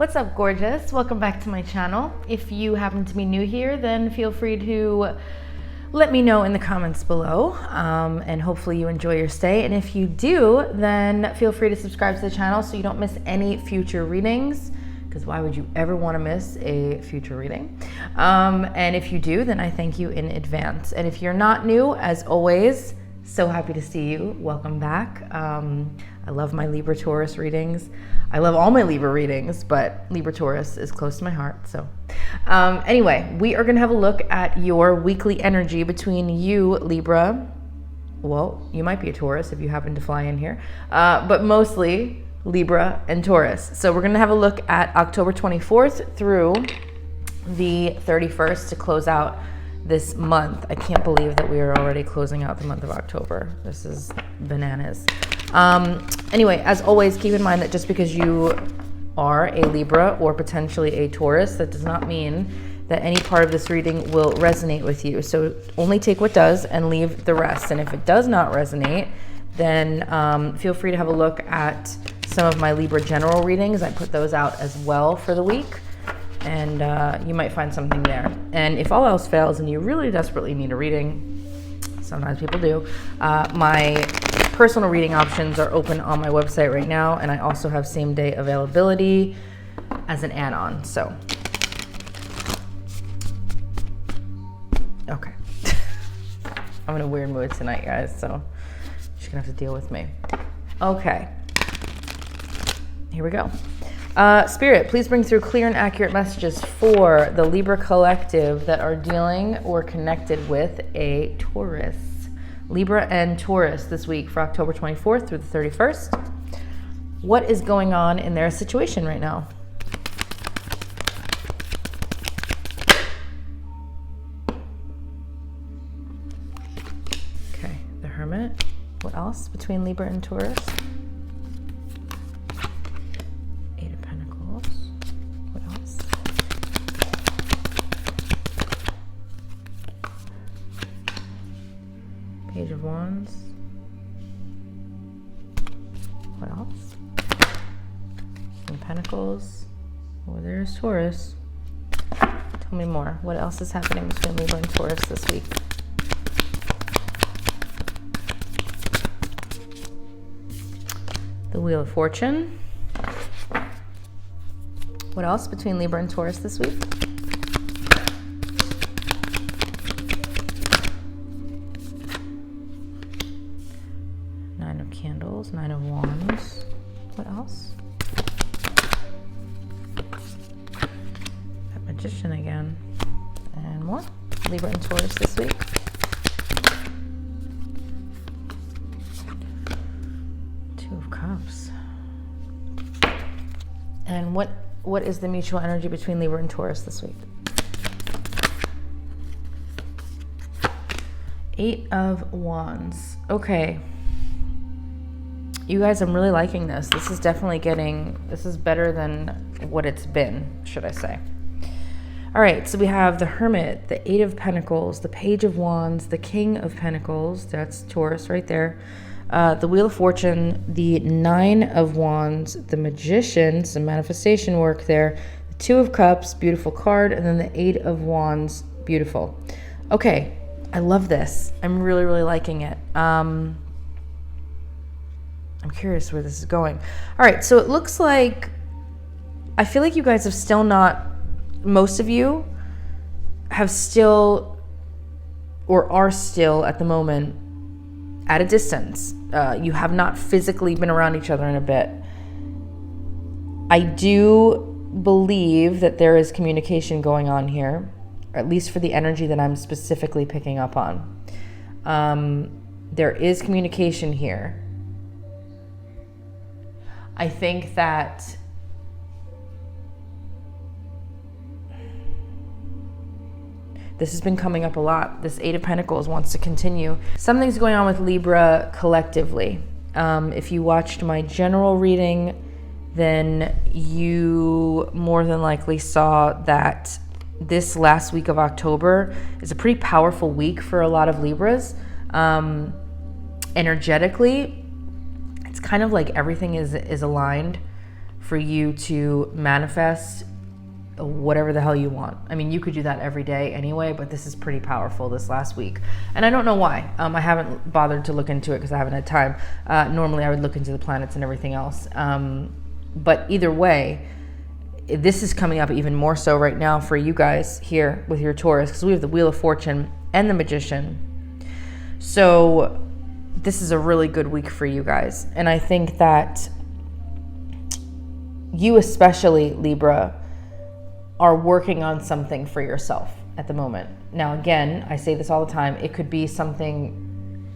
What's up, gorgeous? Welcome back to my channel. If you happen to be new here, then feel free to let me know in the comments below, and hopefully you enjoy your stay. And if you do, then feel free to subscribe to the channel so you don't miss any future readings, because why would you ever want to miss a future reading? And if you do, then I thank you in advance. And if you're not new, as always, so happy to see you. Welcome back. I love my Libra Taurus readings. I love all my Libra readings, but Libra Taurus is close to my heart. So anyway, we are going to have a look at your weekly energy between you, Libra. Well, you might be a Taurus if you happen to fly in here, but mostly Libra and Taurus. So we're going to have a look at October 24th through the 31st to close out this month. I can't believe that we are already closing out the month of October. This is bananas. Anyway, as always, keep in mind that just because you are a Libra or potentially a Taurus, that does not mean that any part of this reading will resonate with you. So only take what does and leave the rest. And if it does not resonate, then feel free to have a look at some of my Libra general readings. I put those out as well for the week, and you might find something there. And if all else fails and you really desperately need a reading, sometimes people do, my personal reading options are open on my website right now, and I also have same-day availability as an add-on. So, okay. I'm in a weird mood tonight, guys, so you're just gonna have to deal with me. Okay. Here we go. Spirit, please bring through clear and accurate messages for the Libra collective that are dealing or connected with a Taurus. Libra and Taurus this week for October 24th through the 31st. What is going on in their situation right now? Okay, the Hermit. What else between Libra and Taurus? Eight of Pentacles. What else? Page of Wands. What else? Some Pentacles. Oh, there's Taurus. Tell me more. What else is happening between Libra and Taurus this week? The Wheel of Fortune. What else between Libra and Taurus this week? Nine of Candles, Nine of Wands. What else? That Magician again. And more. Libra and Taurus this week. Two of Cups. And what is the mutual energy between Libra and Taurus this week? Eight of Wands. Okay. You guys, I'm really liking this. This is definitely this is better than what it's been, should I say. All right, so we have the Hermit, the Eight of Pentacles, the Page of Wands, the King of Pentacles, that's Taurus right there, the Wheel of Fortune, the Nine of Wands, the Magician, some manifestation work there, the Two of Cups, beautiful card, and then the Eight of Wands, beautiful. Okay, I love this. I'm really, really liking it. I'm curious where this is going. All right, so it looks like, I feel like you guys have still not, most of you have still, or are still at the moment, at a distance. You have not physically been around each other in a bit. I do believe that there is communication going on here, or at least for the energy that I'm specifically picking up on. There is communication here. I think that this has been coming up a lot. This Eight of Pentacles wants to continue. Something's going on with Libra collectively. If you watched my general reading, then you more than likely saw that this last week of October is a pretty powerful week for a lot of Libras. Energetically, it's kind of like everything is aligned for you to manifest whatever the hell you want. I mean, you could do that every day anyway, but this is pretty powerful this last week. And I don't know why. I haven't bothered to look into it because I haven't had time. Normally I would look into the planets and everything else. But either way, this is coming up even more so right now for you guys here with your Taurus, because we have the Wheel of Fortune and the Magician. So this is a really good week for you guys. And I think that you especially, Libra, are working on something for yourself at the moment. Now, again, I say this all the time. It could be something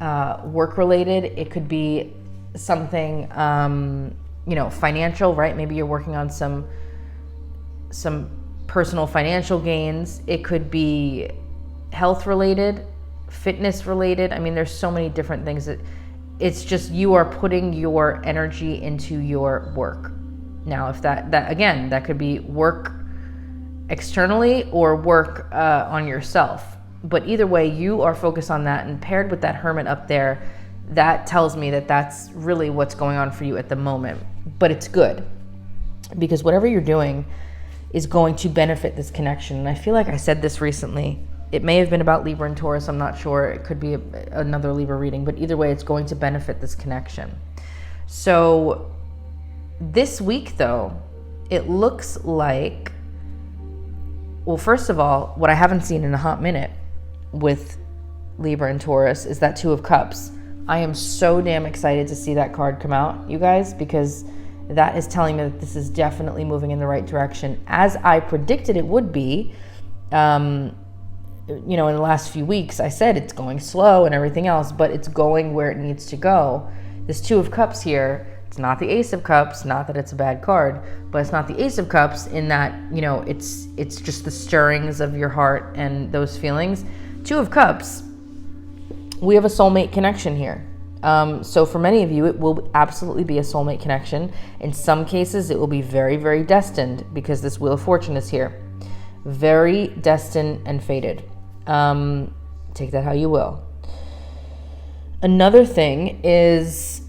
work-related. It could be something, financial, right? Maybe you're working on some personal financial gains. It could be health-related, fitness-related. I mean, there's so many different things that it's just you are putting your energy into your work. Now, if that could be work externally or work on yourself. But either way, you are focused on that, and paired with that Hermit up there, that tells me that that's really what's going on for you at the moment. But it's good, because whatever you're doing is going to benefit this connection. And I feel like I said this recently. It may have been about Libra and Taurus. I'm not sure. It could be another Libra reading. But either way, it's going to benefit this connection. So this week, though, it looks like, well, first of all, what I haven't seen in a hot minute with Libra and Taurus is that Two of Cups. I am so damn excited to see that card come out, you guys, because that is telling me that this is definitely moving in the right direction, as I predicted it would be. In the last few weeks, I said it's going slow and everything else, but it's going where it needs to go. This Two of Cups here, it's not the Ace of Cups, not that it's a bad card, but it's not the Ace of Cups in that, it's just the stirrings of your heart and those feelings. Two of Cups, we have a soulmate connection here. So for many of you, it will absolutely be a soulmate connection. In some cases, it will be very, very destined, because this Wheel of Fortune is here. Very destined and fated. Take that how you will. Another thing is,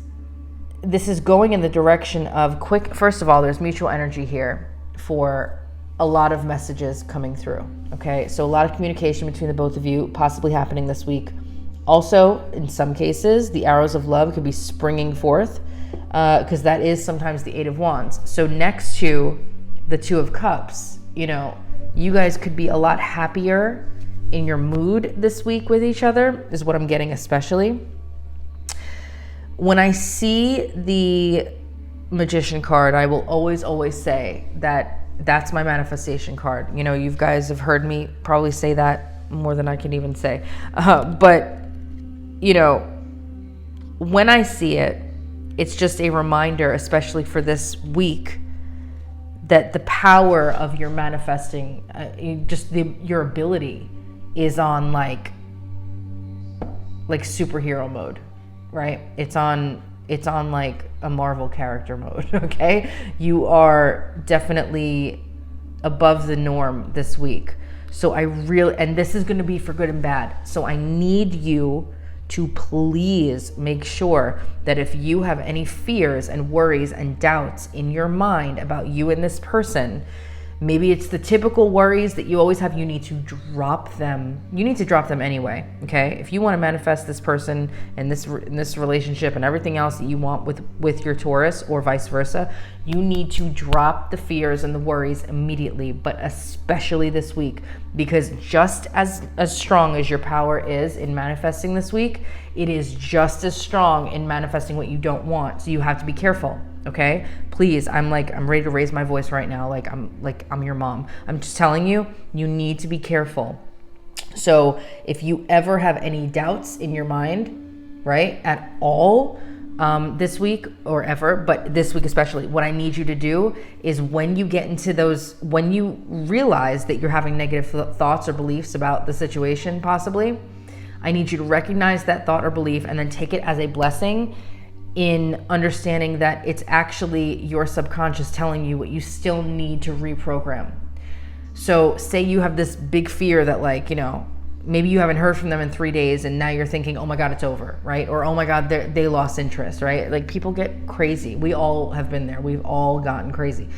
this is going in the direction of first of all, there's mutual energy here for a lot of messages coming through. Okay, so a lot of communication between the both of you possibly happening this week. Also, in some cases, the arrows of love could be springing forth, because that is sometimes the Eight of Wands. So next to the Two of Cups, you guys could be a lot happier in your mood this week with each other, is what I'm getting especially. When I see the Magician card, I will always say that that's my manifestation card. You guys have heard me probably say that more than I can even say. But when I see it, it's just a reminder, especially for this week, that the power of your manifesting, your ability is on like superhero mode, right? It's on like a Marvel character mode, okay? You are definitely above the norm this week. So and this is going to be for good and bad. So I need you to please make sure that if you have any fears and worries and doubts in your mind about you and this person, maybe it's the typical worries that you always have, you need to drop them. You need to drop them anyway, okay? If you want to manifest this person and this relationship and everything else that you want with your Taurus, or vice versa, you need to drop the fears and the worries immediately, but especially this week, because just as strong as your power is in manifesting this week, it is just as strong in manifesting what you don't want. So you have to be careful. Okay, please, I'm ready to raise my voice right now. I'm your mom. I'm just telling you, you need to be careful. So if you ever have any doubts in your mind, right, at all, this week or ever, but this week especially, what I need you to do is when you get into when you realize that you're having negative thoughts or beliefs about the situation, possibly, I need you to recognize that thought or belief and then take it as a blessing, in understanding that it's actually your subconscious telling you what you still need to reprogram. So say you have this big fear that maybe you haven't heard from them in 3 days and now you're thinking, oh my God, it's over, right? Or, oh my God, they lost interest, right? Like, people get crazy. We all have been there. We've all gotten crazy.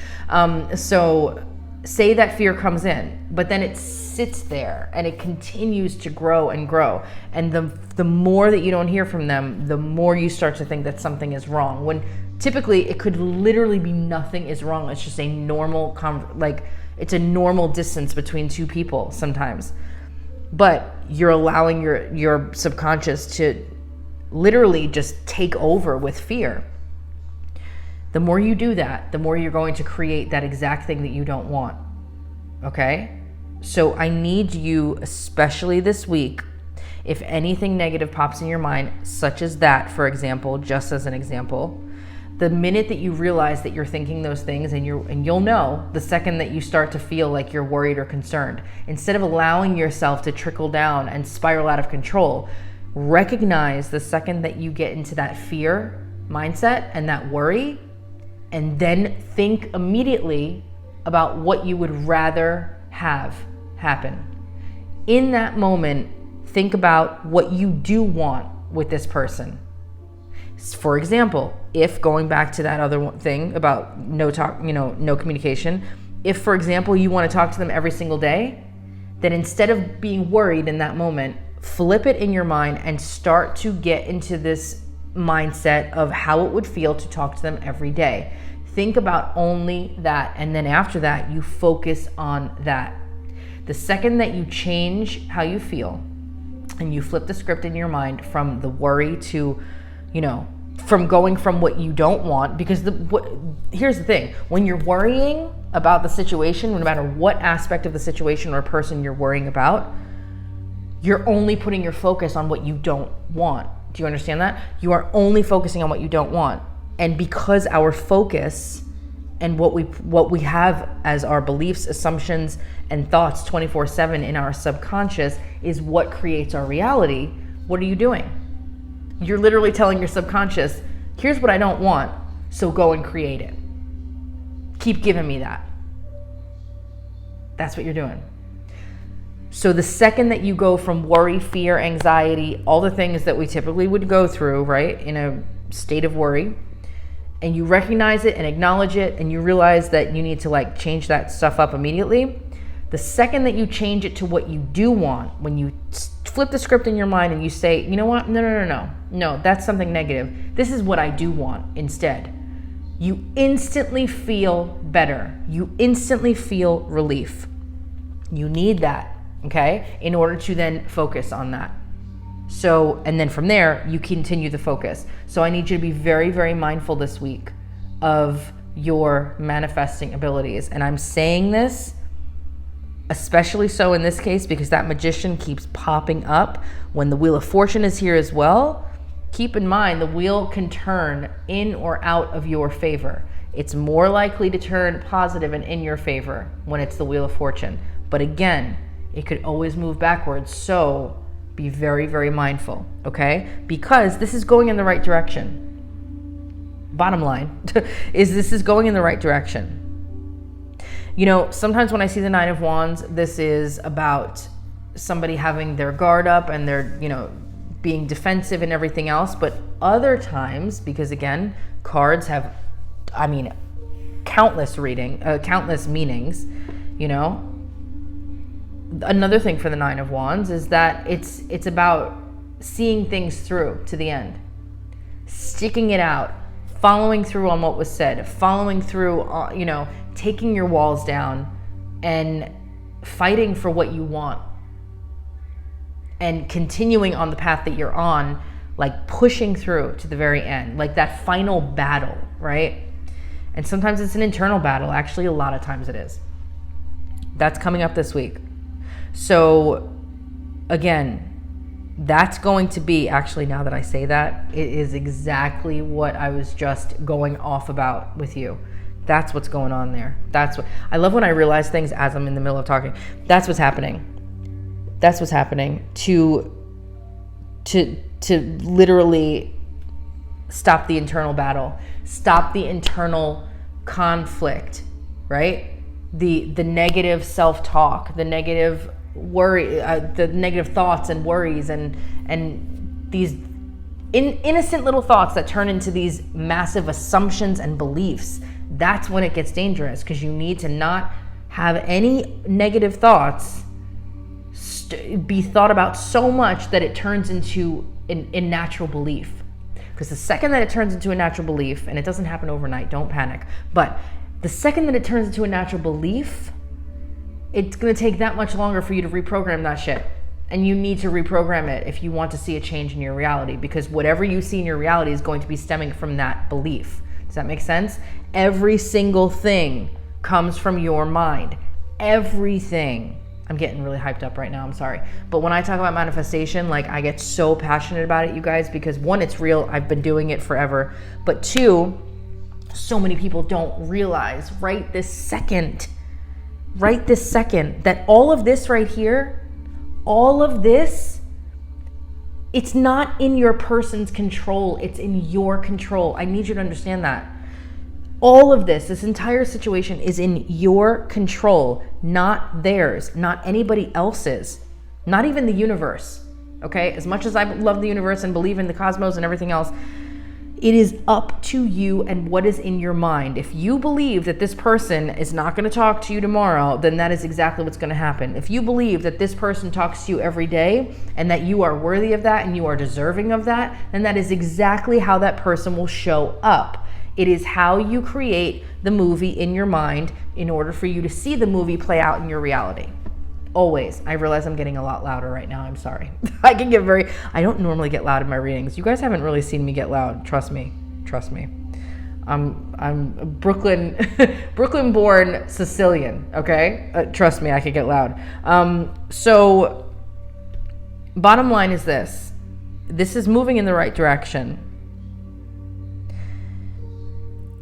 So say that fear comes in, but then it sits there and it continues to grow and grow. And the more that you don't hear from them, the more you start to think that something is wrong. When typically it could literally be nothing is wrong. It's just a normal, it's a normal distance between two people sometimes. But you're allowing your subconscious to literally just take over with fear. The more you do that, the more you're going to create that exact thing that you don't want. Okay? So I need you, especially this week, if anything negative pops in your mind, such as that, for example, just as an example, the minute that you realize that you're thinking those things, and you'll know the second that you start to feel like you're worried or concerned, instead of allowing yourself to trickle down and spiral out of control, recognize the second that you get into that fear mindset and that worry, and then think immediately about what you would rather have happen. In that moment, think about what you do want with this person. For example, if going back to that other thing about no communication, if, for example, you want to talk to them every single day, then instead of being worried in that moment, flip it in your mind and start to get into this mindset of how it would feel to talk to them every day. Think about only that, and then after that, you focus on that. The second that you change how you feel and you flip the script in your mind from the worry to, from going from what you don't want, because here's the thing, when you're worrying about the situation, no matter what aspect of the situation or person you're worrying about, you're only putting your focus on what you don't want. Do you understand that? You are only focusing on what you don't want. And because our focus and what we have as our beliefs, assumptions, and thoughts 24/7 in our subconscious is what creates our reality, what are you doing? You're literally telling your subconscious, here's what I don't want, so go and create it. Keep giving me that. That's what you're doing. So the second that you go from worry, fear, anxiety, all the things that we typically would go through, right, in a state of worry, and you recognize it and acknowledge it, and you realize that you need to change that stuff up immediately, the second that you change it to what you do want, when you flip the script in your mind and you say, you know what, no, that's something negative. This is what I do want instead. You instantly feel better. You instantly feel relief. You need that, okay, in order to then focus on that. So, and then from there, you continue the focus. So I need you to be very, very mindful this week of your manifesting abilities. And I'm saying this especially so in this case because that magician keeps popping up. When the Wheel of Fortune is here as well, keep in mind the wheel can turn in or out of your favor. It's more likely to turn positive and in your favor when it's the Wheel of Fortune. But again, it could always move backwards. So be very, very mindful, okay? Because this is going in the right direction. Bottom line is this is going in the right direction. Sometimes when I see the Nine of Wands, this is about somebody having their guard up and they're, being defensive and everything else. But other times, because again, cards have, countless meanings, Another thing for the Nine of Wands is that it's about seeing things through to the end, sticking it out, following through on what was said, following through, taking your walls down and fighting for what you want and continuing on the path that you're on, pushing through to the very end, that final battle, right? And sometimes it's an internal battle. Actually, a lot of times it is. That's coming up this week. So again, that's going to be, actually, now that I say that, it is exactly what I was just going off about with you. That's what's going on there. I love when I realize things as I'm in the middle of talking. That's what's happening. That's what's happening to literally stop the internal battle, stop the internal conflict, right? The negative self-talk, the negative worry, the negative thoughts and worries and these innocent little thoughts that turn into these massive assumptions and beliefs. That's when it gets dangerous, because you need to not have any negative thoughts be thought about so much that it turns into a natural belief. Because the second that it turns into a natural belief, and it doesn't happen overnight, don't panic, but the second that it turns into a natural belief, it's going to take that much longer for you to reprogram that shit. And you need to reprogram it if you want to see a change in your reality, because whatever you see in your reality is going to be stemming from that belief. Does that make sense? Every single thing comes from your mind. Everything. I'm getting really hyped up right now, I'm sorry. But when I talk about manifestation, like, I get so passionate about it, you guys, because one, it's real. I've been doing it forever. But two, so many people don't realize right this second, that all of this right here, all of this, it's not in your person's control. It's in your control. I need you to understand that. All of this entire situation is in your control, not theirs, not anybody else's, not even the universe, okay? As much as I love the universe and believe in the cosmos and everything else, it is up to you and what is in your mind. If you believe that this person is not going to talk to you tomorrow, then that is exactly what's going to happen. If you believe that this person talks to you every day and that you are worthy of that and you are deserving of that, then that is exactly how that person will show up. It is how you create the movie in your mind in order for you to see the movie play out in your reality. Always. I realize I'm getting a lot louder right now. I'm sorry. I don't normally get loud in my readings. You guys haven't really seen me get loud. Trust me. I'm Brooklyn born Sicilian. Okay. Trust me, I could get loud. So bottom line is this is moving in the right direction.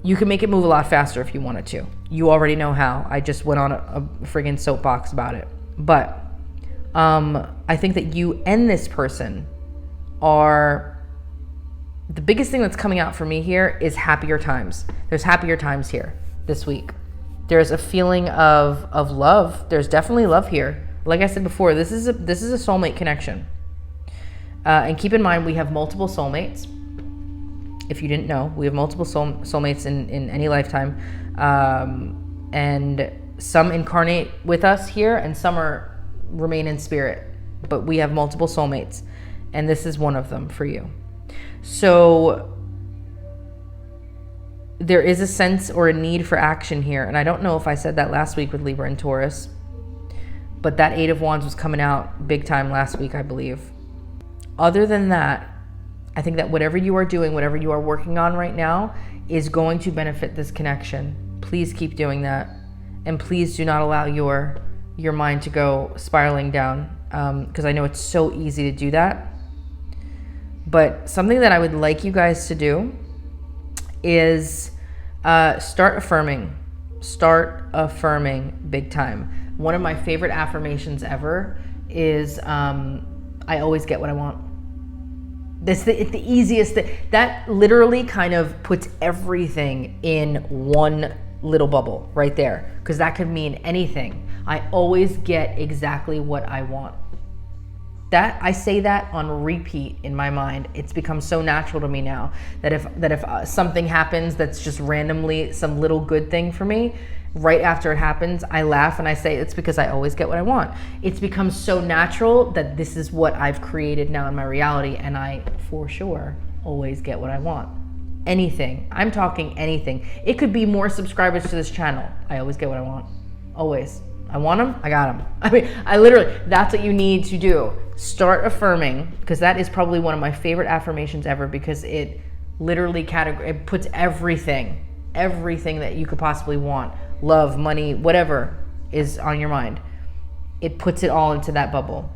You can make it move a lot faster if you wanted to. You already know how. I just went on a friggin' soapbox about it. But I think that you and this person are, the biggest thing that's coming out for me here is happier times. There's happier times here this week. There's a feeling of love. There's definitely love here. Like I said before, this is a soulmate connection. And keep in mind, we have multiple soulmates. If you didn't know, we have multiple soulmates in any lifetime. And some incarnate with us here and some remain in spirit. But we have multiple soulmates. And this is one of them for you. So there is a sense or a need for action here. And I don't know if I said that last week with Libra and Taurus. But that 8 of Wands was coming out big time last week, I believe. Other than that, I think that whatever you are doing, whatever you are working on right now is going to benefit this connection. Please keep doing that. And please do not allow your mind to go spiraling down, because I know it's so easy to do that. But something that I would like you guys to do is start affirming. Start affirming big time. One of my favorite affirmations ever is I always get what I want. It's the easiest thing. That literally kind of puts everything in one little bubble right there, because that could mean anything. I always get exactly what I want. That I say that on repeat in my mind. It's become so natural to me now that if something happens that's just randomly some little good thing for me, right after it happens, I laugh and I say, it's because I always get what I want. It's become so natural that this is what I've created now in my reality, and I, for sure, always get what I want. Anything. I'm talking anything. It could be more subscribers to this channel. I always get what I want. Always. I want them, I got them. I mean, I literally, that's what you need to do. Start affirming, because that is probably one of my favorite affirmations ever, because it literally it puts everything that you could possibly want, love, money, whatever is on your mind, it puts it all into that bubble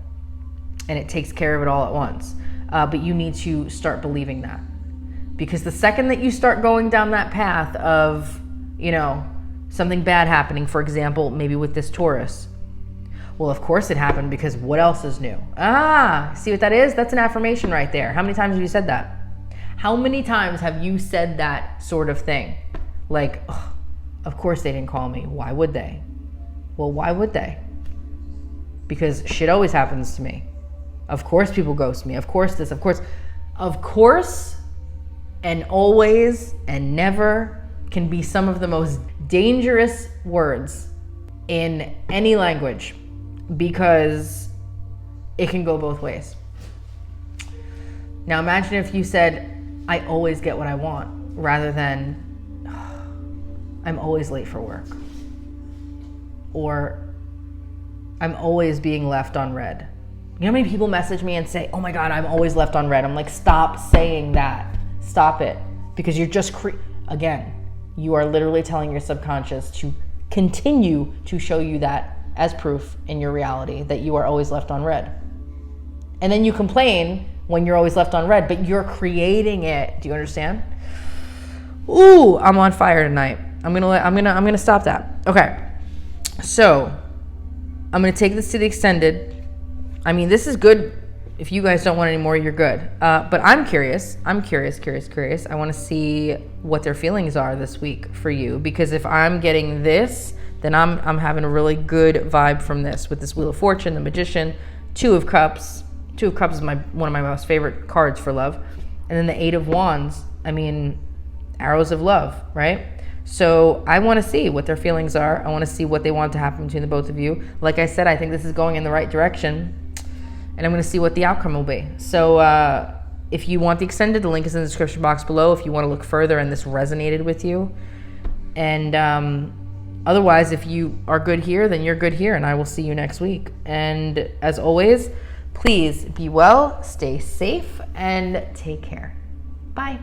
and it takes care of it all at once. But you need to start believing that, because the second that you start going down that path of, something bad happening, for example, maybe with this Taurus, well, of course it happened because what else is new? See what that is? That's an affirmation right there. How many times have you said that? How many times have you said that sort of thing? Like, of course they didn't call me. Why would they? Well, why would they? because shit always happens to me. Of course people ghost me. Of course this, of course, and always and never can be some of the most dangerous words in any language, because it can go both ways. Now imagine if you said, I always get what I want, rather than I'm always late for work, or I'm always being left on red. You know how many people message me and say, oh my God, I'm always left on red. I'm like, stop saying that. Stop it. Because you're just, again, you are literally telling your subconscious to continue to show you that as proof in your reality that you are always left on red. And then you complain when you're always left on red, but you're creating it. Do you understand? Ooh, I'm on fire tonight. I'm gonna stop that. Okay. So I'm gonna take this to the extended. I mean, this is good. If you guys don't want any more, you're good. But I'm curious. I want to see what their feelings are this week for you, because if I'm getting this, then I'm having a really good vibe from this, with this Wheel of Fortune, the Magician, Two of Cups. Two of Cups is one of my most favorite cards for love. And then the Eight of Wands. I mean, arrows of love, right? So I want to see what their feelings are. I want to see what they want to happen between the both of you. Like I said, I think this is going in the right direction, and I'm going to see what the outcome will be. So if you want the extended, the link is in the description box below if you want to look further and this resonated with you. And otherwise, if you are good here, then you're good here, and I will see you next week. And as always, please be well, stay safe, and take care. Bye.